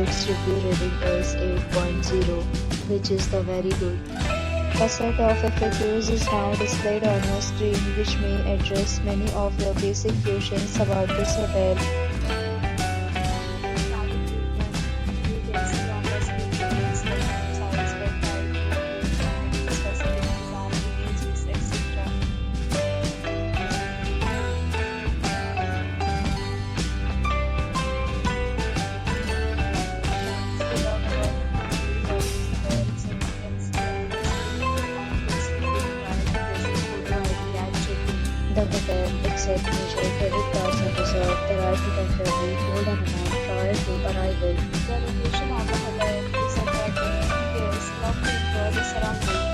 its review rating is 8.0, which is the very good. A set of FAQs is now displayed on your screen, which may address many of your basic questions about this hotel. The hotel accepts major credit cards and reserves the right to temporarily hold an amount prior to arrival. The location of the hotel is attractive and guests love to enjoy the surroundings.